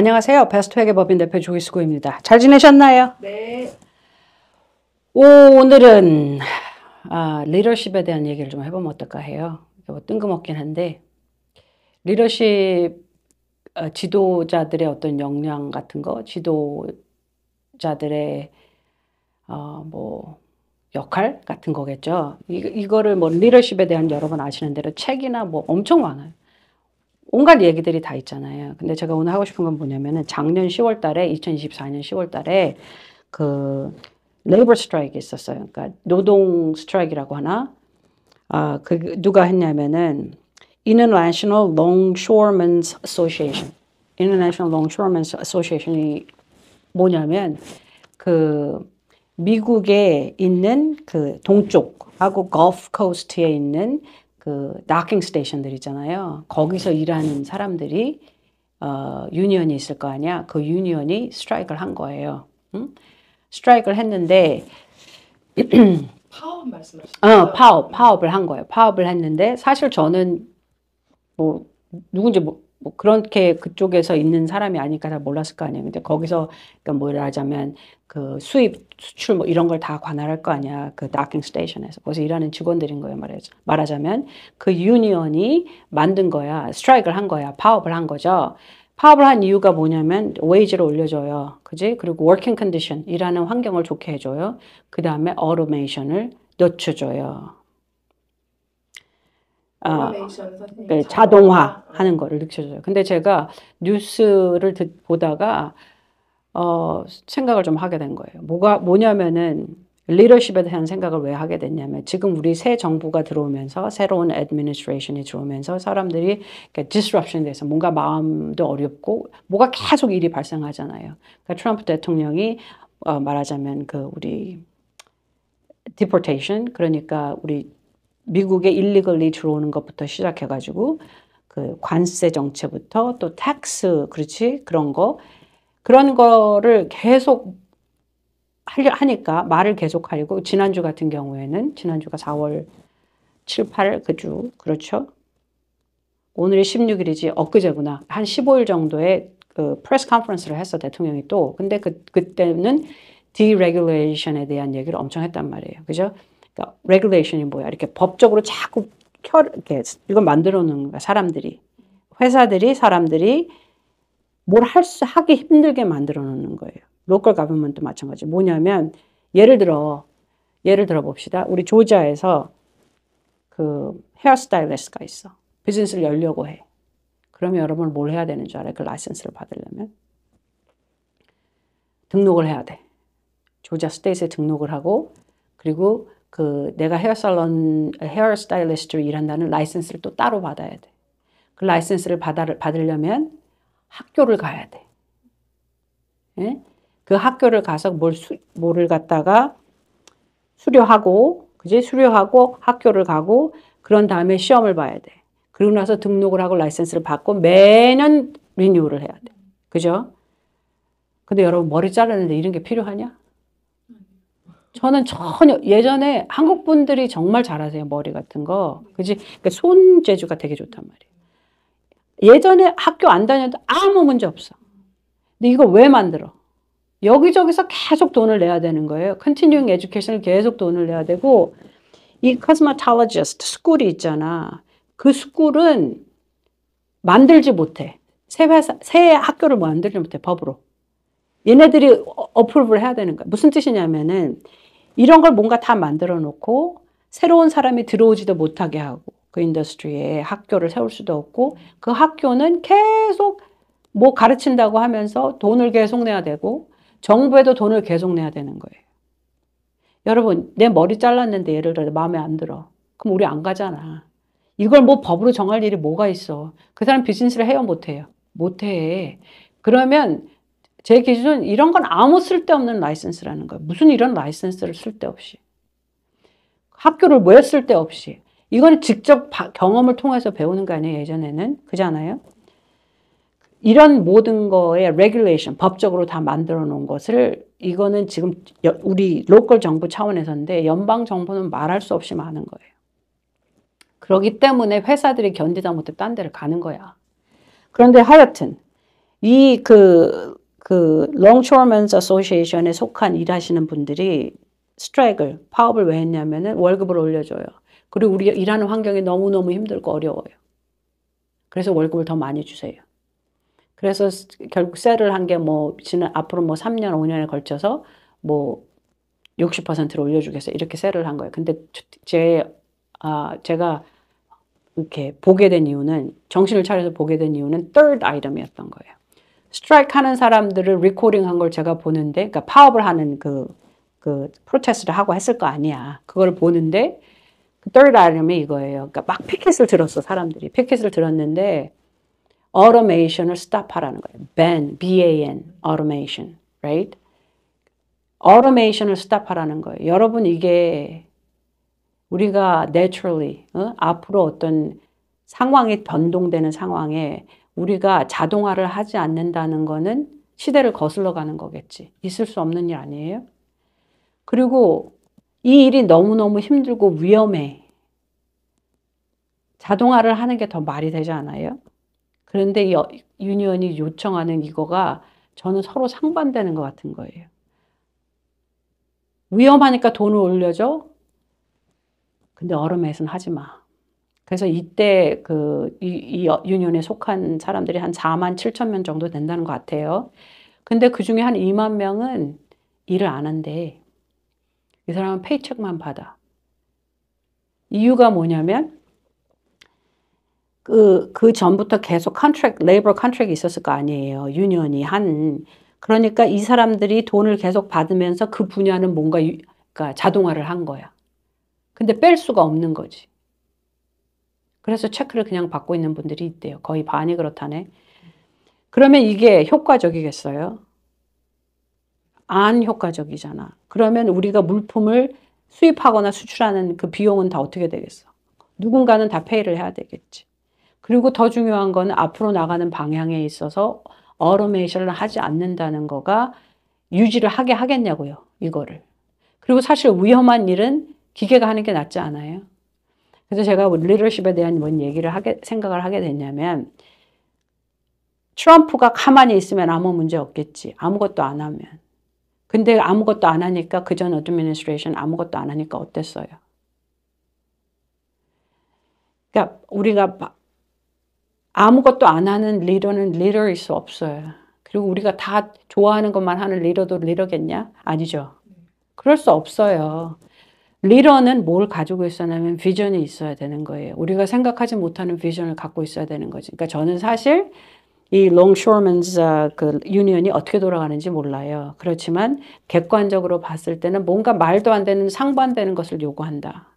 안녕하세요. 베스트회계법인 대표 조기수구입니다. 잘 지내셨나요? 네. 오늘은 리더십에 대한 얘기를 좀 해보면 어떨까 해요. 뭐 뜬금없긴 한데 리더십 지도자들의 어떤 역량 같은 거, 지도자들의 뭐 역할 같은 거겠죠. 이거를 뭐 리더십에 대한 여러분 아시는 대로 책이나 뭐 엄청 많아요. 온갖 얘기들이 다 있잖아요. 근데 제가 오늘 하고 싶은 건 뭐냐면은 작년 10월 달에 2024년 10월 달에 그 레이버 스트라이크 있었어요. 그러니까 노동 스트라이크라고 하나? 누가 했냐면은 International Longshoremen's Association. International Longshoremen's Association이 뭐냐면 그 미국에 있는 그 동쪽하고 걸프 코스트에 있는 그 docking 스테이션들 있잖아요. 거기서 일하는 사람들이 유니언이 있을 거 아니야. 그 유니언이 스트라이크를 한 거예요. 응? 스트라이크를 했는데 파업 말씀하시죠? 파업을 한 거예요. 파업을 했는데 사실 저는 뭐 누군지 뭐 그렇게 그쪽에서 있는 사람이 아니까 잘 몰랐을 거 아니에요. 근데 거기서 그러니까 뭐라 하자면 그 수입, 수출 뭐 이런 걸 다 관할할 거 아니야. 그 docking 스테이션에서. 거기서 일하는 직원들인 거예요. 말하자면 그 유니언이 만든 거야. 스트라이크를 한 거야. 파업을 한 거죠. 파업을 한 이유가 뭐냐면 웨이지를 올려줘요. 그지? 그리고 워킹 컨디션, 일하는 환경을 좋게 해줘요. 그 다음에 어토메이션을 늦춰줘요. 자동화하는 거를 늦춰줘요. 근데 제가 뉴스를 보다가 생각을 좀 하게 된 거예요. 뭐냐면은 리더십에 대한 생각을 왜 하게 됐냐면 지금 우리 새 정부가 들어오면서 새로운 애드미니스트레이션이 들어오면서 사람들이 디스럽션에 대해서 뭔가 마음도 어렵고 뭐가 계속 일이 발생하잖아요. 그러니까 트럼프 대통령이 말하자면 그 우리 디포테이션 그러니까 우리 미국에 일리걸리 들어오는 것부터 시작해가지고 그 관세 정책부터 또 텍스 그렇지 그런 거를 계속 하니까 말을 계속 하려고 지난주 같은 경우에는 지난주가 4월 7, 8 그 주 그렇죠. 오늘이 16일이지 엊그제구나. 한 15일 정도의 그 프레스 컨퍼런스를 했어 대통령이 또. 근데 그때는 디레귤레이션에 대한 얘기를 엄청 했단 말이에요. 그죠? 그러니까 regulation이 뭐야? 이렇게 법적으로 자꾸 이렇게 이걸 만들어 놓는 거야. 사람들이 뭘 하기 힘들게 만들어 놓는 거예요. 로컬 가버먼트도 마찬가지. 뭐냐면 예를 들어 봅시다. 우리 조지아에서 그 헤어스타일리스트가 있어. 비즈니스를 열려고 해. 그러면 여러분 뭘 해야 되는 줄 알아요? 그 라이센스를 받으려면 등록을 해야 돼. 조지아 스테이트에 등록을 하고 그리고 그 내가 헤어스타일리스트로 일한다는 라이센스를 또 따로 받아야 돼. 그 라이센스를 받으려면 학교를 가야 돼. 예? 그 학교를 가서 뭐를 갖다가 수료하고, 그지? 수료하고 학교를 가고, 그런 다음에 시험을 봐야 돼. 그러고 나서 등록을 하고 라이센스를 받고 매년 리뉴얼을 해야 돼. 그죠? 근데 여러분 머리 자르는데 이런 게 필요하냐? 저는 전혀 예전에 한국 분들이 정말 잘하세요. 머리 같은 거. 그지? 그러니까 손재주가 되게 좋단 말이에요. 예전에 학교 안 다녀도 아무 문제 없어. 근데 이거 왜 만들어? 여기저기서 계속 돈을 내야 되는 거예요. Continuing Education을 계속 돈을 내야 되고 이 Cosmetologist 스쿨이 있잖아. 그 스쿨은 만들지 못해. 새 학교를 만들지 못해. 법으로. 얘네들이 어프로브를 해야 되는 거야. 무슨 뜻이냐면은 이런 걸 뭔가 다 만들어 놓고 새로운 사람이 들어오지도 못하게 하고 그 인더스트리에 학교를 세울 수도 없고 그 학교는 계속 뭐 가르친다고 하면서 돈을 계속 내야 되고 정부에도 돈을 계속 내야 되는 거예요. 여러분 내 머리 잘랐는데 예를 들어 마음에 안 들어. 그럼 우리 안 가잖아. 이걸 뭐 법으로 정할 일이 뭐가 있어. 그 사람 비즈니스를 해요 못해요? 못해. 그러면 제 기준은 이런 건 아무 쓸데없는 라이센스라는 거예요. 무슨 이런 라이센스를 쓸데없이. 학교를 왜 쓸데없이. 이건 직접 경험을 통해서 배우는 거 아니에요. 예전에는. 그잖아요. 이런 모든 거에 레귤레이션, 법적으로 다 만들어 놓은 것을 이거는 지금 우리 로컬 정부 차원에서인데 연방 정부는 말할 수 없이 많은 거예요. 그렇기 때문에 회사들이 견디다 못해 딴 데를 가는 거야. 그런데 하여튼 그 Longshoremen's Association에 속한 일하시는 분들이 스트라이크를, 파업을 왜 했냐면은 월급을 올려줘요. 그리고 우리 일하는 환경이 너무너무 힘들고 어려워요. 그래서 월급을 더 많이 주세요. 그래서 결국 셀을 한 게 뭐, 앞으로 뭐 3년, 5년에 걸쳐서 뭐 60%를 올려주겠어요. 이렇게 셀을 한 거예요. 근데 제가 이렇게 보게 된 이유는, 정신을 차려서 보게 된 이유는 third item이었던 거예요. 스트라이크 하는 사람들을 리코딩 한 걸 제가 보는데, 그러니까 파업을 하는 그 프로테스트를 하고 했을 거 아니야. 그걸 보는데, 그 third item이 이거예요. 그러니까 막 피켓을 들었어, 사람들이. 피켓을 들었는데, automation을 stop하라는 거예요. ban, B-A-N, automation, right? automation을 stop하라는 거예요. 여러분, 이게 우리가 naturally, 앞으로 어떤 상황이 변동되는 상황에 우리가 자동화를 하지 않는다는 거는 시대를 거슬러 가는 거겠지. 있을 수 없는 일 아니에요? 그리고 이 일이 너무너무 힘들고 위험해. 자동화를 하는 게 더 말이 되지 않아요? 그런데 이 유니언이 요청하는 이거가 저는 서로 상반되는 것 같은 거예요. 위험하니까 돈을 올려줘? 근데 얼음에선 하지 마. 그래서 이때 이 유니언에 속한 사람들이 한 4만 7천 명 정도 된다는 것 같아요. 근데 그 중에 한 2만 명은 일을 안 한대. 이 사람은 페이첵만 받아. 이유가 뭐냐면, 그 전부터 계속 레이버 컨트랙이 있었을 거 아니에요. 유니언이 그러니까 이 사람들이 돈을 계속 받으면서 그 분야는 뭔가 그러니까 자동화를 한 거야. 근데 뺄 수가 없는 거지. 그래서 체크를 그냥 받고 있는 분들이 있대요. 거의 반이 그렇다네. 그러면 이게 효과적이겠어요? 안 효과적이잖아. 그러면 우리가 물품을 수입하거나 수출하는 그 비용은 다 어떻게 되겠어? 누군가는 다 페이를 해야 되겠지. 그리고 더 중요한 거는 앞으로 나가는 방향에 있어서 어로메이션을 하지 않는다는 거가 유지를 하게 하겠냐고요. 이거를. 그리고 사실 위험한 일은 기계가 하는 게 낫지 않아요? 그래서 제가 리더십에 대한 뭔 얘기를 생각을 하게 됐냐면, 트럼프가 가만히 있으면 아무 문제 없겠지. 아무것도 안 하면. 근데 아무것도 안 하니까 그전 어드미니스트레이션 아무것도 안 하니까 어땠어요? 그러니까 우리가 아무것도 안 하는 리더는 리더일 수 없어요. 그리고 우리가 다 좋아하는 것만 하는 리더도 리더겠냐? 아니죠. 그럴 수 없어요. 리더는 뭘 가지고 있어냐면 비전이 있어야 되는 거예요. 우리가 생각하지 못하는 비전을 갖고 있어야 되는 거지. 그러니까 저는 사실 이 Longshoremen's 그 유니언이 어떻게 돌아가는지 몰라요. 그렇지만 객관적으로 봤을 때는 뭔가 말도 안 되는 상반되는 것을 요구한다.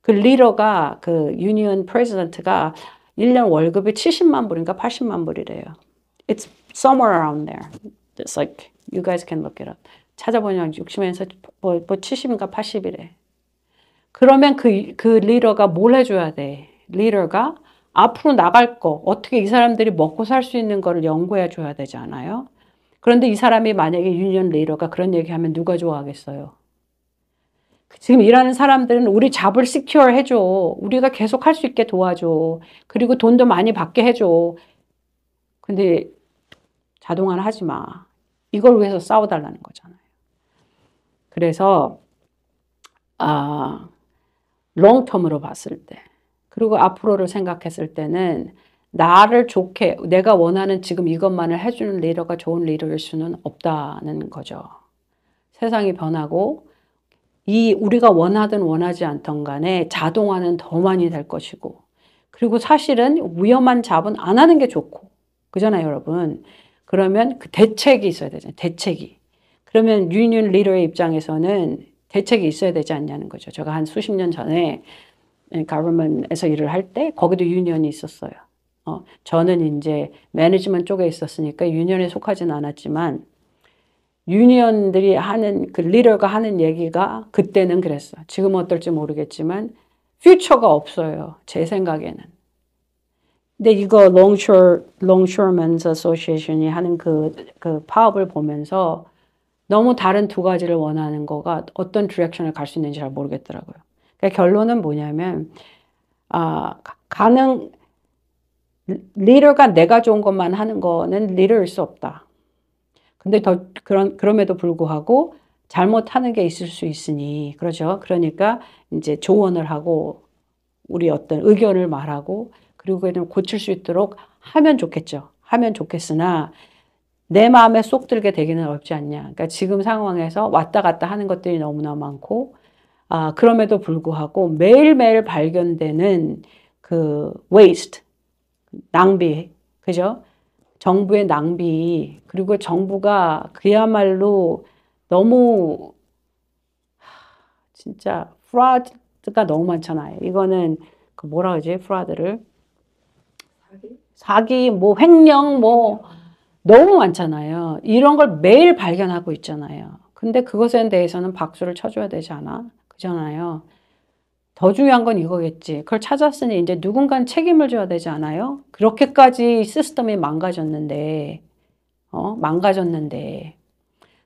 그 리더가 그 유니언 프레지던트가 1년 월급이 70만 불인가 80만 불이래요. It's somewhere around there. It's like you guys can look it up. 찾아보면 60에서 뭐 70인가 80이래. 그러면 그 리더가 뭘 해줘야 돼? 리더가 앞으로 나갈 거, 어떻게 이 사람들이 먹고 살 수 있는 거를 연구해 줘야 되지 않아요? 그런데 이 사람이 만약에 유니언 리더가 그런 얘기하면 누가 좋아하겠어요? 지금 일하는 사람들은 우리 잡을 시큐어 해줘. 우리가 계속 할 수 있게 도와줘. 그리고 돈도 많이 받게 해줘. 근데 자동화는 하지 마. 이걸 위해서 싸워달라는 거잖아요. 그래서 롱텀으로 봤을 때, 그리고 앞으로를 생각했을 때는 나를 좋게, 내가 원하는 지금 이것만을 해주는 리더가 좋은 리더일 수는 없다는 거죠. 세상이 변하고 우리가 원하든 원하지 않던 간에 자동화는 더 많이 될 것이고, 그리고 사실은 위험한 잡은 안 하는 게 좋고, 그잖아요, 여러분. 그러면 그 대책이 있어야 되잖아요. 대책이. 그러면 유니언 리더의 입장에서는 대책이 있어야 되지 않냐는 거죠. 제가 한 수십 년 전에 government에서 일을 할 때 거기도 유니언이 있었어요. 저는 이제 매니지먼트 쪽에 있었으니까 유니언에 속하지는 않았지만 유니언들이 하는 그 리더가 하는 얘기가 그때는 그랬어요. 지금 어떨지 모르겠지만 퓨처가 없어요. 제 생각에는. 근데 이거 Longshoremen's Association이 하는 그 파업을 보면서 너무 다른 두 가지를 원하는 거가 어떤 디렉션을 갈 수 있는지 잘 모르겠더라고요. 그러니까 결론은 뭐냐면 리더가 내가 좋은 것만 하는 거는 리더일 수 없다. 근데 그럼에도 불구하고 잘못하는 게 있을 수 있으니, 그렇죠? 그러니까 이제 조언을 하고, 우리 어떤 의견을 말하고, 그리고 그냥 고칠 수 있도록 하면 좋겠죠. 하면 좋겠으나, 내 마음에 쏙 들게 되기는 어렵지 않냐. 그러니까 지금 상황에서 왔다 갔다 하는 것들이 너무나 많고, 그럼에도 불구하고 매일매일 발견되는 그 waste, 낭비, 그죠? 정부의 낭비, 그리고 정부가 그야말로 너무 진짜 프라드가 너무 많잖아요. 이거는 그 뭐라 그러지? 프라드를 사기, 뭐 횡령, 뭐 너무 많잖아요. 이런 걸 매일 발견하고 있잖아요. 근데 그것에 대해서는 박수를 쳐줘야 되지 않아? 그잖아요. 더 중요한 건 이거겠지. 그걸 찾았으니 이제 누군가는 책임을 져야 되지 않아요? 그렇게까지 시스템이 망가졌는데, 망가졌는데.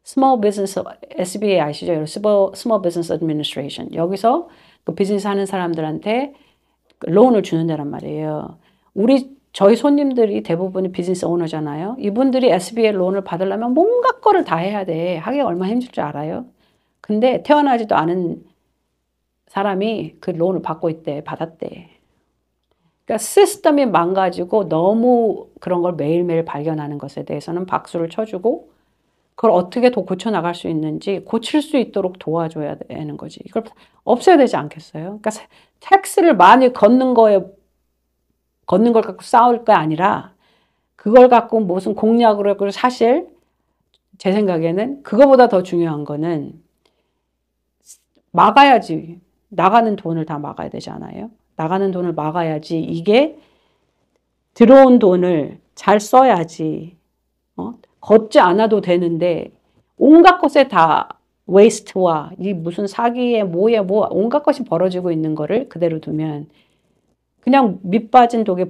Small Business, SBA 아시죠? Small Business Administration. 여기서 그 비즈니스 하는 사람들한테 론을 주는 데란 말이에요. 저희 손님들이 대부분이 비즈니스 오너잖아요. 이분들이 SBA 론을 받으려면 뭔가 거를 다 해야 돼. 하기가 얼마나 힘들 줄 알아요? 근데 태어나지도 않은 사람이 그 론을 받았대. 그러니까 시스템이 망가지고 너무 그런 걸 매일매일 발견하는 것에 대해서는 박수를 쳐주고, 그걸 어떻게 더 고쳐나갈 수 있는지 고칠 수 있도록 도와줘야 되는 거지. 이걸 없애야 되지 않겠어요? 그러니까 텍스를 많이 걷는 걸 갖고 싸울 게 아니라, 그걸 갖고 무슨 공약으로, 그리고 사실 제 생각에는 그거보다 더 중요한 거는 막아야지. 나가는 돈을 다 막아야 되지 않아요? 나가는 돈을 막아야지 이게 들어온 돈을 잘 써야지. 걷지 않아도 되는데 온갖 것에 다 웨이스트와 이 무슨 사기에 뭐에 뭐 온갖 것이 벌어지고 있는 거를 그대로 두면 그냥 밑 빠진 독에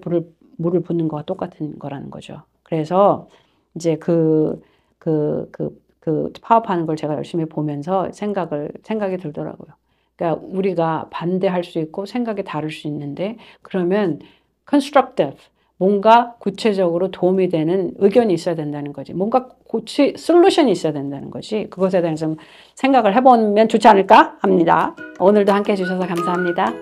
물을 붓는 거와 똑같은 거라는 거죠. 그래서 이제 파업하는 걸 제가 열심히 보면서 생각이 들더라고요. 그러니까 우리가 반대할 수 있고 생각이 다를 수 있는데, 그러면 constructive, 뭔가 구체적으로 도움이 되는 의견이 있어야 된다는 거지. 뭔가 솔루션이 있어야 된다는 거지. 그것에 대해서 생각을 해보면 좋지 않을까 합니다. 오늘도 함께 해주셔서 감사합니다.